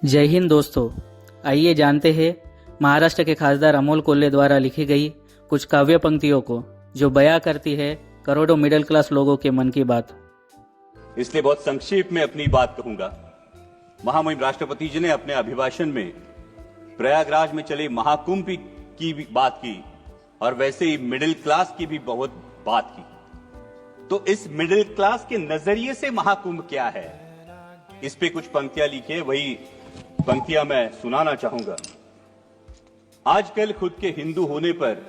जय हिंद दोस्तों। आइए जानते हैं महाराष्ट्र के खासदार अमोल कोल्हे द्वारा लिखी गई कुछ काव्य पंक्तियों को जो बयां करती है करोड़ों मिडिल क्लास लोगों के मन की बात। इसलिए बहुत संक्षेप में अपनी बात कहूंगा। महामहिम राष्ट्रपति जी ने अपने अभिभाषण में प्रयागराज में चले महाकुंभ की भी बात की और वैसे ही मिडिल क्लास की भी बहुत बात की। तो इस मिडिल क्लास के नजरिए से महाकुंभ क्या है, इस पे कुछ पंक्तियां लिखी है, वही पंक्तियां मैं सुनाना चाहूंगा। आजकल खुद के हिंदू होने पर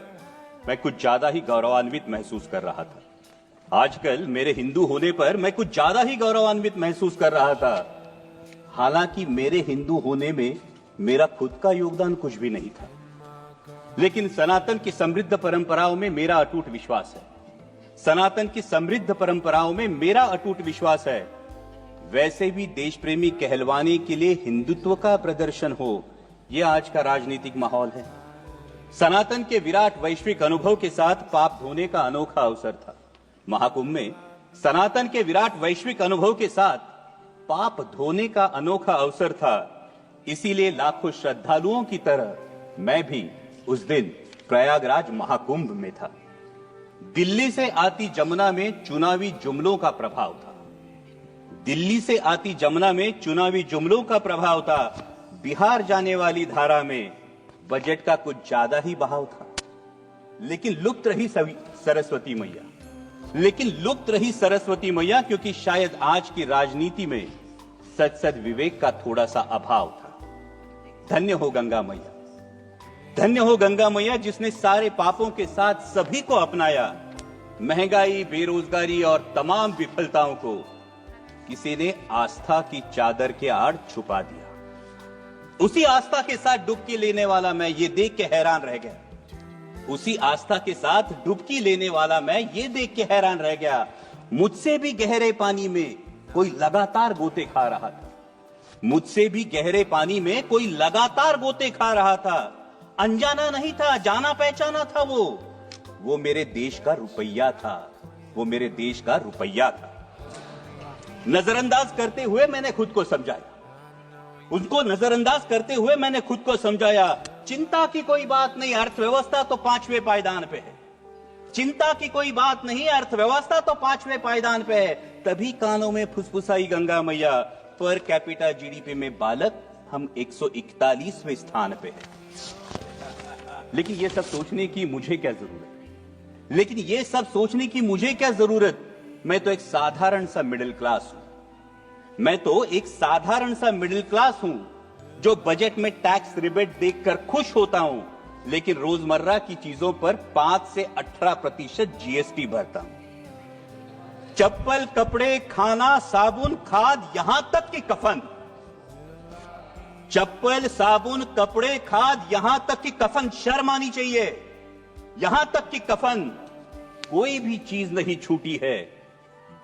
मैं कुछ ज्यादा ही गौरवान्वित महसूस कर रहा था। आजकल मेरे हिंदू होने पर मैं कुछ ज्यादा ही गौरवान्वित महसूस कर रहा था। हालांकि मेरे हिंदू होने में मेरा खुद का योगदान कुछ भी नहीं था, लेकिन सनातन की समृद्ध परंपराओं में मेरा अटूट विश्वास है। सनातन की समृद्ध परंपराओं में मेरा अटूट विश्वास है। वैसे भी देश प्रेमी कहलवाने के लिए हिंदुत्व का प्रदर्शन हो, यह आज का राजनीतिक माहौल है। सनातन के विराट वैश्विक अनुभव के साथ पाप धोने का अनोखा अवसर था। महाकुंभ में सनातन के विराट वैश्विक अनुभव के साथ पाप धोने का अनोखा अवसर था। इसीलिए लाखों श्रद्धालुओं की तरह मैं भी उस दिन प्रयागराज महाकुंभ में था। दिल्ली से आती जमुना में चुनावी जुमलों का प्रभाव था। दिल्ली से आती जमुना में चुनावी जुमलों का प्रभाव था। बिहार जाने वाली धारा में बजट का कुछ ज्यादा ही बहाव था। लेकिन लुप्त रही सरस्वती मैया, क्योंकि शायद आज की राजनीति में सद विवेक का थोड़ा सा अभाव था। धन्य हो गंगा मैया, धन्य हो गंगा मैया, जिसने सारे पापों के साथ सभी को अपनाया। महंगाई, बेरोजगारी और तमाम विफलताओं को किसी ने आस्था की चादर के आड़ छुपा दिया। उसी आस्था के साथ डुबकी लेने वाला मैं ये देख के हैरान रह गया। उसी आस्था के साथ डुबकी लेने वाला मैं ये देख के हैरान रह गया। मुझसे भी गहरे पानी में कोई लगातार गोते खा रहा था। मुझसे भी गहरे पानी में कोई लगातार गोते खा रहा था। अनजाना नहीं था, जाना पहचाना था। वो मेरे देश का रुपया था। वो मेरे देश का रुपया था। नजरअंदाज करते हुए मैंने खुद को समझाया। उनको नजरअंदाज करते हुए मैंने खुद को समझाया। चिंता की कोई बात नहीं, अर्थव्यवस्था तो 5वें पायदान पे है। चिंता की कोई बात नहीं, अर्थव्यवस्था तो 5वें पायदान पे है। तभी कानों में फुसफुसाई गंगा मैया, पर कैपिटा जीडीपी में बालक हम 141वें स्थान पे है। लेकिन ये सब सोचने की मुझे क्या जरूरत? मैं तो एक साधारण सा मिडिल क्लास हूं। जो बजट में टैक्स रिबेट देखकर खुश होता हूं, लेकिन रोजमर्रा की चीजों पर 5 से 18% जीएसटी भरता हूं। चप्पल, कपड़े, खाना, साबुन, खाद, यहां तक कि कफन। चप्पल, साबुन, कपड़े, खाद, यहां तक कि कफन, शर्म आनी चाहिए। यहां तक कि कफन, कोई भी चीज नहीं छूटी है।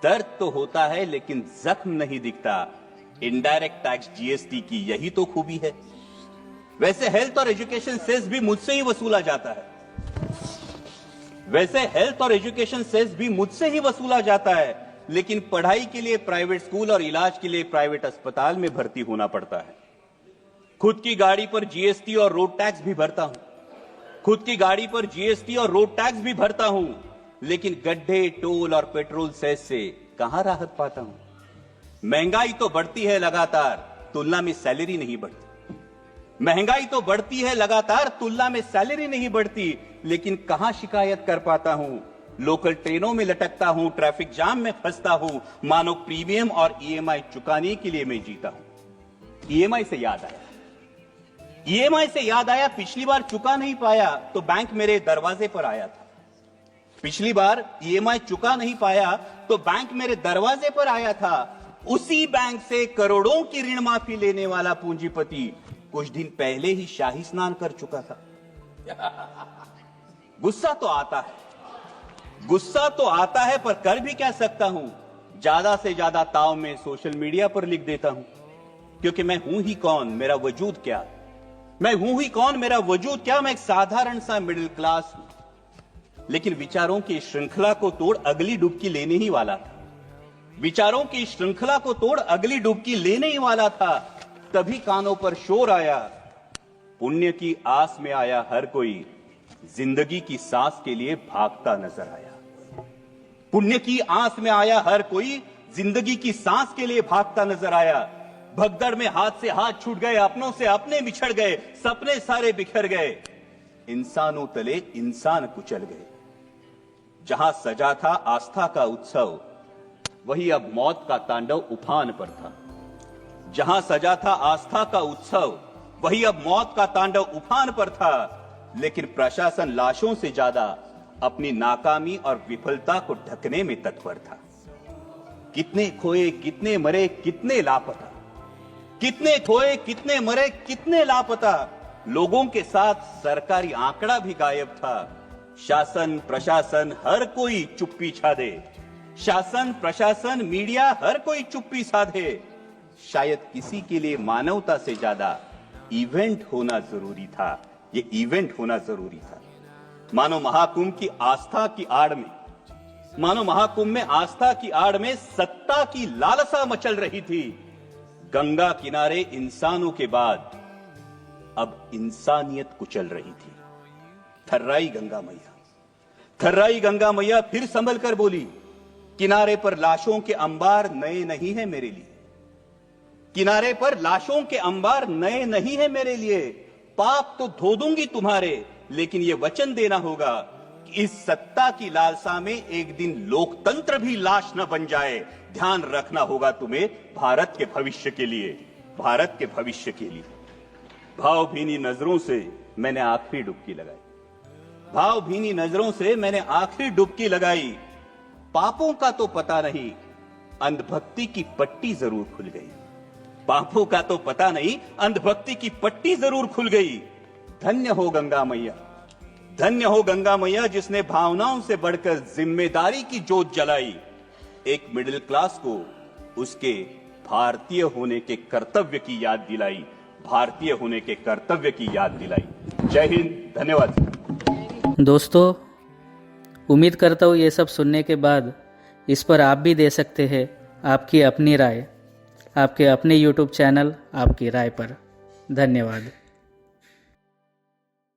दर्द तो होता है लेकिन जख्म नहीं दिखता। इनडायरेक्ट टैक्स जीएसटी की यही तो खूबी है। वैसे हेल्थ और एजुकेशन सेस भी मुझसे ही वसूला जाता है। लेकिन पढ़ाई के लिए प्राइवेट स्कूल और इलाज के लिए प्राइवेट अस्पताल में भर्ती होना पड़ता है। खुद की गाड़ी पर जीएसटी और रोड टैक्स भी भरता हूं। लेकिन गड्ढे, टोल और पेट्रोल सेस से कहां राहत पाता हूं। महंगाई तो बढ़ती है लगातार, तुलना में सैलरी नहीं बढ़ती। लेकिन कहां शिकायत कर पाता हूं। लोकल ट्रेनों में लटकता हूं, ट्रैफिक जाम में फंसता हूं। मानो प्रीमियम और ईएमआई चुकाने के लिए मैं जीता हूं। ईएमआई से याद आया, पिछली बार चुका नहीं पाया तो बैंक मेरे दरवाजे पर आया था। उसी बैंक से करोड़ों की ऋण माफी लेने वाला पूंजीपति कुछ दिन पहले ही शाही स्नान कर चुका था। गुस्सा तो आता है, पर कर भी क्या सकता हूं। ज्यादा से ज्यादा ताव में सोशल मीडिया पर लिख देता हूं, क्योंकि मैं हूं ही कौन, मेरा वजूद क्या। मैं एक साधारण सा मिडिल क्लास हूं। लेकिन विचारों की श्रृंखला को तोड़ अगली डुबकी लेने ही वाला था। तभी कानों पर शोर आया, पुण्य की आस में आया हर कोई, जिंदगी की सांस के लिए भागता नजर आया। पुण्य की आस में आया हर कोई, जिंदगी की सांस के लिए भागता नजर आया। भगदड़ में हाथ से हाथ छूट गए, अपनों से अपने बिछड़ गए, सपने सारे बिखर गए, इंसानों तले इंसान कुचल गए। जहां सजा था आस्था का उत्सव, वही अब मौत का तांडव उफान पर था। जहां सजा था आस्था का उत्सव, वही अब मौत का तांडव उफान पर था। लेकिन प्रशासन लाशों से ज्यादा अपनी नाकामी और विफलता को ढकने में तत्पर था। कितने खोए, कितने मरे, कितने लापता, कितने खोए, कितने मरे, कितने लापता। लोगों के साथ सरकारी आंकड़ा भी गायब था। शासन प्रशासन हर कोई चुप्पी छादे, शासन प्रशासन मीडिया हर कोई चुप्पी साधे। शायद किसी के लिए मानवता से ज्यादा इवेंट होना जरूरी था। ये इवेंट होना जरूरी था। मानो महाकुंभ की आस्था की आड़ में, मानो महाकुंभ में आस्था की आड़ में सत्ता की लालसा मचल रही थी। गंगा किनारे इंसानों के बाद अब इंसानियत कुचल रही थी। थर्राई गंगा मैया, थर्राई गंगा मैया फिर संभल कर बोली, किनारे पर लाशों के अंबार नए नहीं है मेरे लिए, किनारे पर लाशों के अंबार नए नहीं है मेरे लिए। पाप तो धो दूंगी तुम्हारे, लेकिन यह वचन देना होगा कि इस सत्ता की लालसा में एक दिन लोकतंत्र भी लाश न बन जाए। ध्यान रखना होगा तुम्हें भारत के भविष्य के लिए, भारत के भविष्य के लिए। भावभीनी नजरों से मैंने आखिरी डुबकी लगाई, भावभीनी नजरों से मैंने आखिरी डुबकी लगाई। पापों का तो पता नहीं, अंधभक्ति की पट्टी जरूर खुल गई। पापों का तो पता नहीं, अंधभक्ति की पट्टी जरूर खुल गई। धन्य हो गंगा मैया, धन्य हो गंगा मैया, जिसने भावनाओं से बढ़कर जिम्मेदारी की जोत जलाई। एक मिडिल क्लास को उसके भारतीय होने के कर्तव्य की याद दिलाई, भारतीय होने के कर्तव्य की याद दिलाई। जय हिंद, धन्यवाद। दोस्तों, उम्मीद करता हूँ ये सब सुनने के बाद इस पर आप भी दे सकते हैं आपकी अपनी राय, आपके अपने YouTube चैनल आपकी राय पर। धन्यवाद।